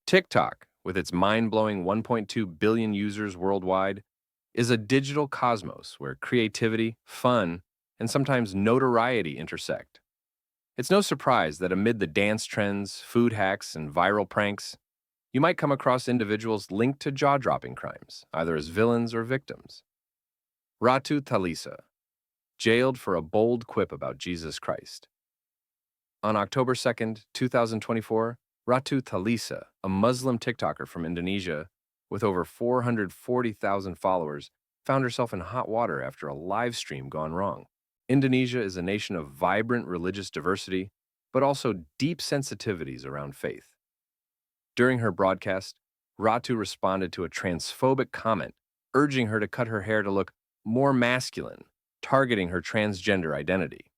TikTok, with its mind-blowing 1.2 billion users worldwide, is a digital cosmos where creativity, fun, and sometimes notoriety intersect. It's no surprise that amid the dance trends, food hacks, and viral pranks, you might come across individuals linked to jaw-dropping crimes, either as villains or victims. Ratu Thalisa, jailed for a bold quip about Jesus Christ. On October 2nd, 2024, Ratu Thalisa, a Muslim TikToker from Indonesia with over 440,000 followers, found herself in hot water after a live stream gone wrong. Indonesia is a nation of vibrant religious diversity, but also deep sensitivities around faith. During her broadcast, Ratu responded to a transphobic comment, urging her to cut her hair to look more masculine, targeting her transgender identity.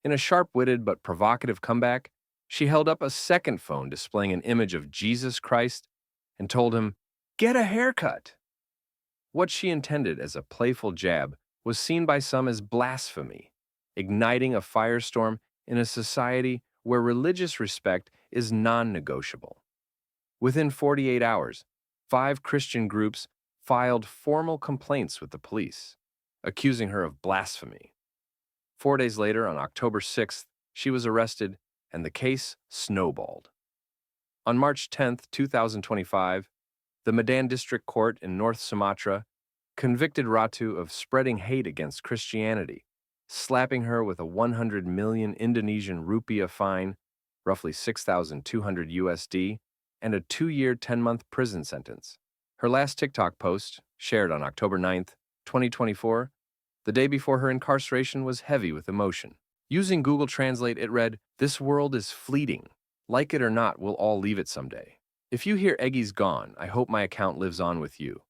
In a sharp-witted but provocative comeback, she held up a second phone displaying an image of Jesus Christ and told him, "Get a haircut." What she intended as a playful jab was seen by some as blasphemy, igniting a firestorm in a society where religious respect is non-negotiable. Within 48 hours, 5 Christian groups filed formal complaints with the police, accusing her of blasphemy. 4 days later, on October 6th, she was arrested and the case snowballed. On March 10th, 2025, the Medan District Court in North Sumatra convicted Ratu of spreading hate against Christianity, slapping her with a 100 million Indonesian rupiah fine, roughly 6,200 USD, and a 2-year, 10-month prison sentence. Her last TikTok post, shared on October 9th, 2024, the day before her incarceration, was heavy with emotion. Using Google Translate, it read, "This world is fleeting. Like it or not, we'll all leave it someday. If you hear Eggy's gone, I hope my account lives on with you.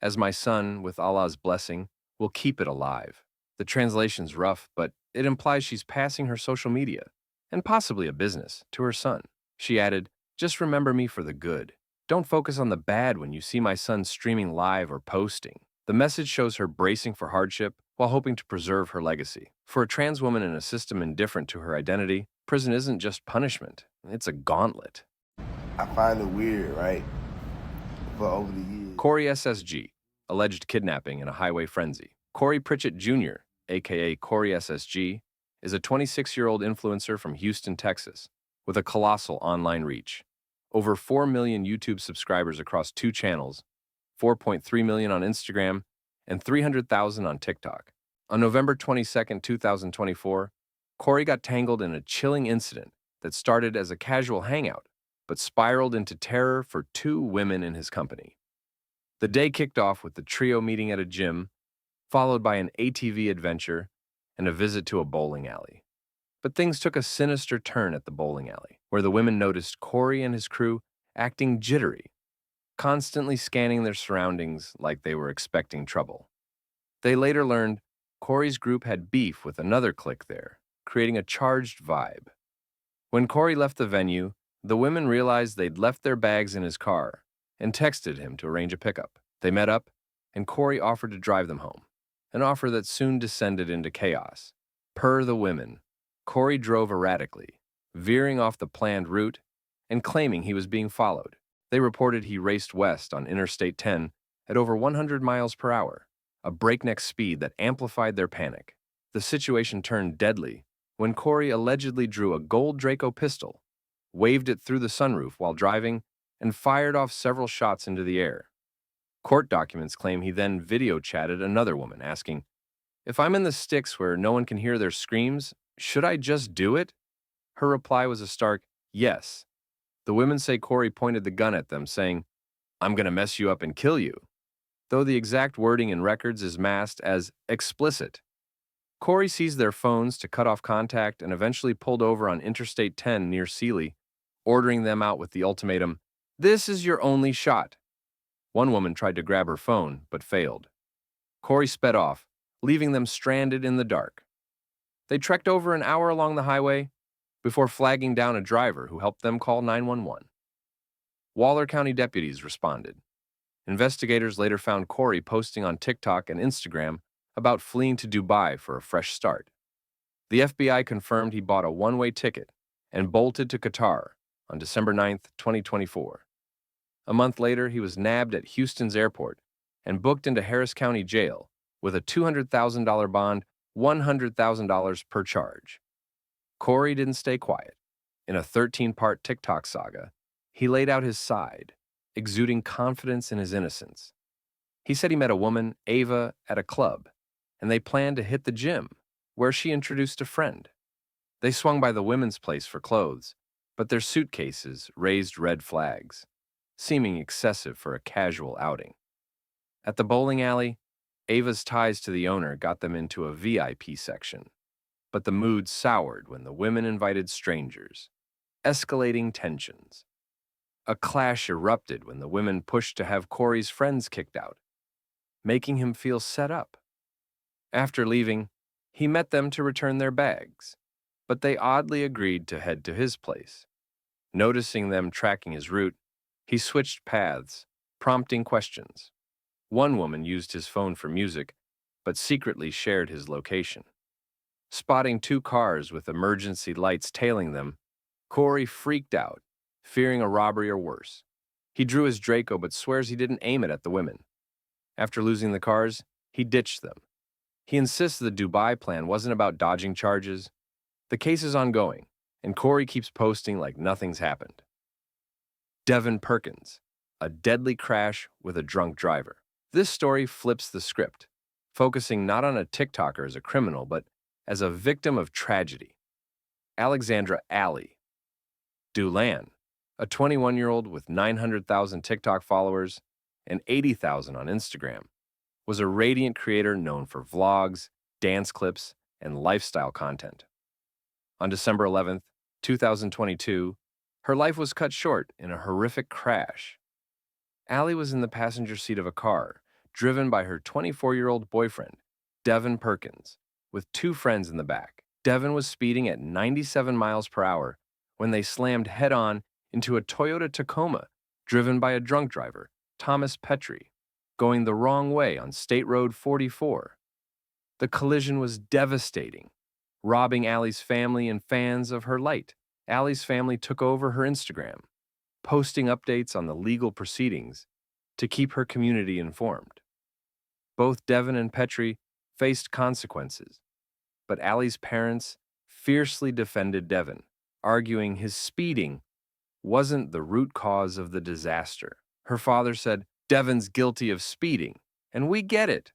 As my son, with Allah's blessing, will keep it alive." The translation's rough, but it implies she's passing her social media, and possibly a business, to her son. She added, "Just remember me for the good. Don't focus on the bad when you see my son streaming live or posting." The message shows her bracing for hardship while hoping to preserve her legacy. For a trans woman in a system indifferent to her identity, prison isn't just punishment, it's a gauntlet. I find it weird, right? But over the years. Corey SSG, alleged kidnapping in a highway frenzy. Corey Pritchett Jr., aka Corey SSG, is a 26-year-old influencer from Houston, Texas, with a colossal online reach. Over 4 million YouTube subscribers across 2 channels, 4.3 million on Instagram, and 300,000 on TikTok. On November 22nd, 2024, Corey got tangled in a chilling incident that started as a casual hangout, but spiraled into terror for 2 women in his company. The day kicked off with the trio meeting at a gym, followed by an ATV adventure and a visit to a bowling alley. But things took a sinister turn at the bowling alley, where the women noticed Corey and his crew acting jittery, constantly scanning their surroundings like they were expecting trouble. They later learned Corey's group had beef with another clique there, creating a charged vibe. When Corey left the venue, the women realized they'd left their bags in his car and texted him to arrange a pickup. They met up, and Corey offered to drive them home, an offer that soon descended into chaos. Per the women, Corey drove erratically, veering off the planned route and claiming he was being followed. They reported he raced west on Interstate 10 at over 100 miles per hour, a breakneck speed that amplified their panic. The situation turned deadly when Corey allegedly drew a gold Draco pistol, waved it through the sunroof while driving, and fired off several shots into the air. Court documents claim he then video chatted another woman, asking, "If I'm in the sticks where no one can hear their screams, should I just do it?" Her reply was a stark yes. The women say Corey pointed the gun at them, saying, "I'm gonna mess you up and kill you," though the exact wording in records is masked as explicit. Corey seized their phones to cut off contact and eventually pulled over on Interstate 10 near Sealy, ordering them out with the ultimatum, "This is your only shot." One woman tried to grab her phone, but failed. Corey sped off, leaving them stranded in the dark. They trekked over an hour along the highway before flagging down a driver who helped them call 911. Waller County deputies responded. Investigators later found Corey posting on TikTok and Instagram about fleeing to Dubai for a fresh start. The FBI confirmed he bought a one-way ticket and bolted to Qatar on December 9th, 2024. A month later, he was nabbed at Houston's airport and booked into Harris County Jail with a $200,000 bond, $100,000 per charge. Corey didn't stay quiet. In a 13-part TikTok saga, he laid out his side, exuding confidence in his innocence. He said he met a woman, Ava, at a club, and they planned to hit the gym, where she introduced a friend. They swung by the women's place for clothes, but their suitcases raised red flags, seeming excessive for a casual outing. At the bowling alley, Ava's ties to the owner got them into a VIP section, but the mood soured when the women invited strangers, escalating tensions. A clash erupted when the women pushed to have Corey's friends kicked out, making him feel set up. After leaving, he met them to return their bags, but they oddly agreed to head to his place. Noticing them tracking his route, he switched paths, prompting questions. One woman used his phone for music, but secretly shared his location. Spotting two cars with emergency lights tailing them, Corey freaked out, fearing a robbery or worse. He drew his Draco but swears he didn't aim it at the women. After losing the cars, he ditched them. He insists the Dubai plan wasn't about dodging charges. The case is ongoing, and Corey keeps posting like nothing's happened. Devin Perkins, a deadly crash with a drunk driver. This story flips the script, focusing not on a TikToker as a criminal, but as a victim of tragedy. Alexandra Ali Dulan, a 21-year-old with 900,000 TikTok followers and 80,000 on Instagram, was a radiant creator known for vlogs, dance clips, and lifestyle content. On December 11th, 2022, her life was cut short in a horrific crash. Allie was in the passenger seat of a car, driven by her 24-year-old boyfriend, Devin Perkins, with two friends in the back. Devin was speeding at 97 miles per hour when they slammed head-on into a Toyota Tacoma, driven by a drunk driver, Thomas Petrie, going the wrong way on State Road 44. The collision was devastating, robbing Allie's family and fans of her light. Allie's family took over her Instagram, posting updates on the legal proceedings to keep her community informed. Both Devin and Petrie faced consequences, but Allie's parents fiercely defended Devin, arguing his speeding wasn't the root cause of the disaster. Her father said, "Devin's guilty of speeding, and we get it.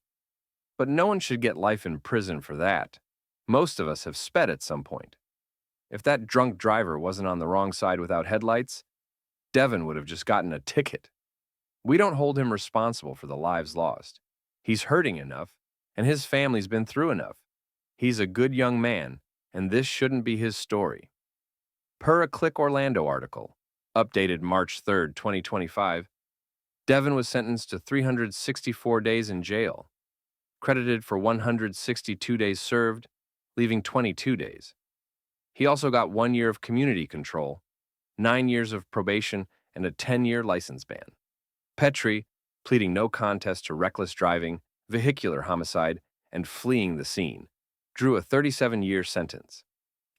But no one should get life in prison for that. Most of us have sped at some point. If that drunk driver wasn't on the wrong side without headlights, Devin would have just gotten a ticket. We don't hold him responsible for the lives lost. He's hurting enough, and his family's been through enough. He's a good young man, and this shouldn't be his story." Per a Click Orlando article, updated March 3, 2025, Devin was sentenced to 364 days in jail, credited for 162 days served, leaving 22 days. He also got 1 year of community control, 9 years of probation, and a 10-year license ban. Petrie, pleading no contest to reckless driving, vehicular homicide, and fleeing the scene, drew a 37-year sentence.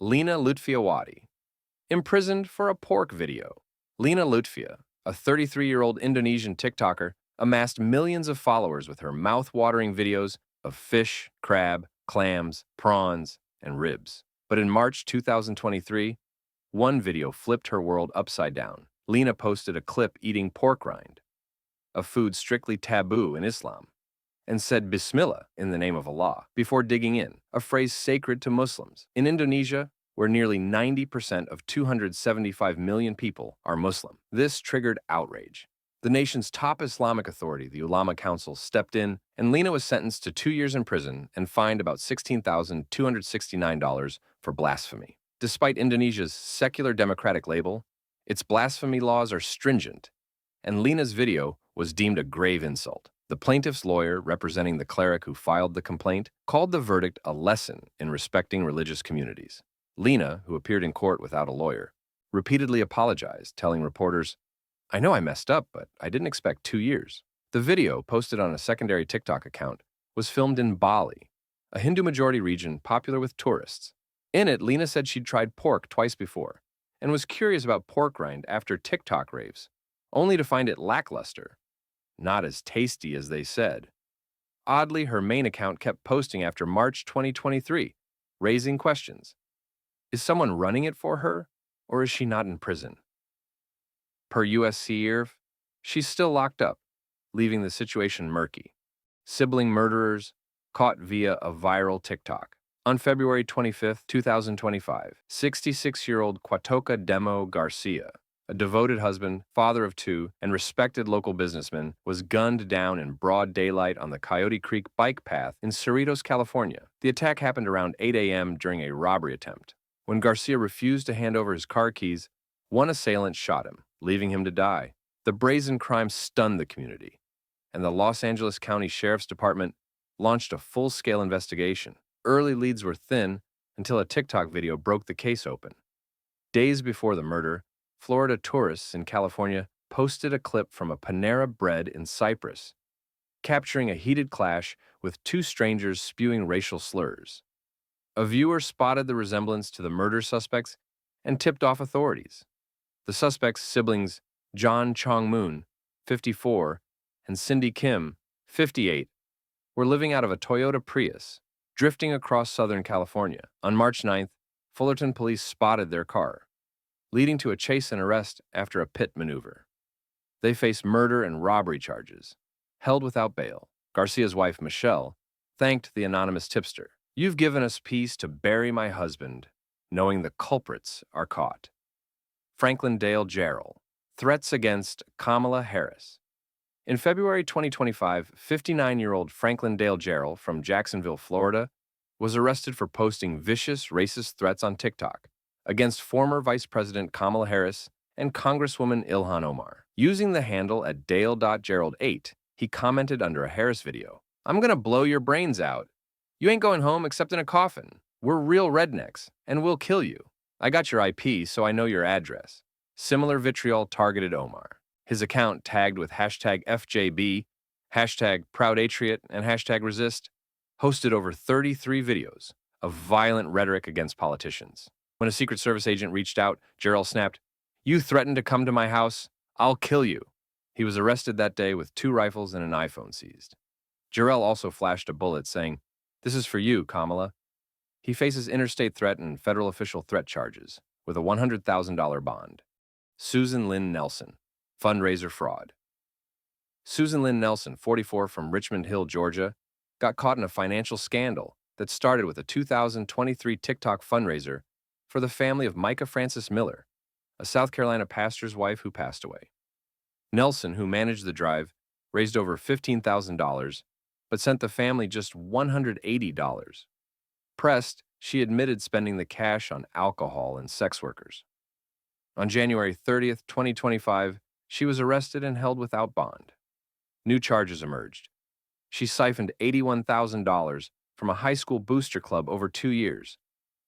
Lina Lutfiawati, imprisoned for a pork video. Lina Lutfia, a 33-year-old Indonesian TikToker, amassed millions of followers with her mouth-watering videos of fish, crab, clams, prawns, and ribs. But in March 2023, one video flipped her world upside down. Lina posted a clip eating pork rind, a food strictly taboo in Islam, and said Bismillah in the name of Allah before digging in, a phrase sacred to Muslims. In Indonesia, where nearly 90% of 275 million people are Muslim, this triggered outrage. The nation's top Islamic authority, the Ulama Council, stepped in, and Lina was sentenced to 2 years in prison and fined about $16,269 for blasphemy. Despite Indonesia's secular democratic label, its blasphemy laws are stringent, and Lina's video was deemed a grave insult. The plaintiff's lawyer, representing the cleric who filed the complaint, called the verdict a lesson in respecting religious communities. Lina, who appeared in court without a lawyer, repeatedly apologized, telling reporters, "I know I messed up, but I didn't expect 2 years." The video, posted on a secondary TikTok account, was filmed in Bali, a Hindu-majority region popular with tourists. In it, Lina said she'd tried pork twice before and was curious about pork rind after TikTok raves. only to find it lackluster, not as tasty as they said. Oddly, her main account kept posting after March 2023, raising questions. Is someone running it for her, or is she not in prison? Per USC IRF, she's still locked up, leaving the situation murky. Sibling murderers caught via a viral TikTok. On February 25, 2025, 66-year-old Quatoca Demo Garcia, a devoted husband, father of two, and respected local businessman, was gunned down in broad daylight on the Coyote Creek bike path in Cerritos, California. The attack happened around 8 a.m. during a robbery attempt. When Garcia refused to hand over his car keys, one assailant shot him, leaving him to die. The brazen crime stunned the community, and the Los Angeles County Sheriff's Department launched a full-scale investigation. Early leads were thin until a TikTok video broke the case open. Days before the murder, Florida tourists in California posted a clip from a Panera Bread in Cyprus, capturing a heated clash with two strangers spewing racial slurs. A viewer spotted the resemblance to the murder suspects and tipped off authorities. The suspects' siblings, John Chong Moon, 54, and Cindy Kim, 58, were living out of a Toyota Prius, drifting across Southern California. On March 9th, Fullerton police spotted their car, leading to a chase and arrest after a pit maneuver. They face murder and robbery charges, held without bail. Garcia's wife, Michelle, thanked the anonymous tipster. "You've given us peace to bury my husband, knowing the culprits are caught." Franklin Dale Jarrell, threats against Kamala Harris. In February 2025, 59-year-old Franklin Dale Jarrell from Jacksonville, Florida, was arrested for posting vicious racist threats on TikTok against former Vice President Kamala Harris and Congresswoman Ilhan Omar. Using the handle at Dale.Gerald8, he commented under a Harris video, "I'm gonna blow your brains out. You ain't going home except in a coffin. We're real rednecks, and we'll kill you. I got your IP, so I know your address." Similar vitriol targeted Omar. His account, tagged with hashtag FJB, hashtag ProudAtriot, and hashtag Resist, hosted over 33 videos of violent rhetoric against politicians. When a Secret Service agent reached out, Jarrell snapped, "You threatened to come to my house? I'll kill you." He was arrested that day with 2 rifles and an iPhone seized. Jarrell also flashed a bullet saying, "This is for you, Kamala." He faces interstate threat and federal official threat charges with a $100,000 bond. Susan Lynn Nelson, fundraiser fraud. Susan Lynn Nelson, 44, from Richmond Hill, Georgia, got caught in a financial scandal that started with a 2023 TikTok fundraiser for the family of Micah Francis Miller, a South Carolina pastor's wife who passed away. Nelson, who managed the drive, raised over $15,000, but sent the family just $180. Pressed, she admitted spending the cash on alcohol and sex workers. On January 30th, 2025, she was arrested and held without bond. New charges emerged. She siphoned $81,000 from a high school booster club over 2 years,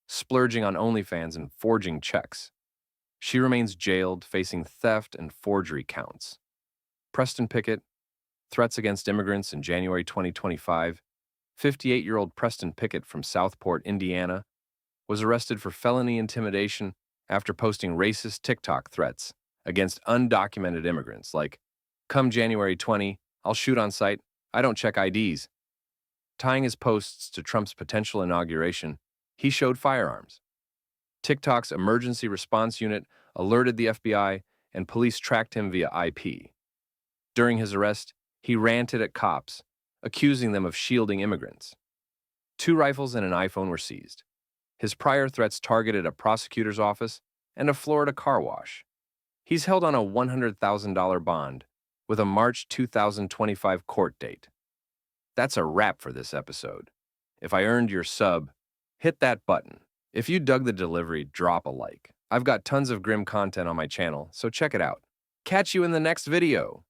splurging on OnlyFans and forging checks. She remains jailed, facing theft and forgery counts. Preston Pickett, threats against immigrants in January 2025. 58-year-old Preston Pickett from Southport, Indiana, was arrested for felony intimidation after posting racist TikTok threats against undocumented immigrants like, "Come January 20, I'll shoot on sight, I don't check IDs." Tying his posts to Trump's potential inauguration, he showed firearms. TikTok's emergency response unit alerted the FBI, and police tracked him via IP. During his arrest, he ranted at cops, accusing them of shielding immigrants. 2 rifles and an iPhone were seized. His prior threats targeted a prosecutor's office and a Florida car wash. He's held on a $100,000 bond with a March 2025 court date. That's a wrap for this episode. If I earned your sub, hit that button. If you dug the delivery, drop a like. I've got tons of grim content on my channel, so check it out. Catch you in the next video.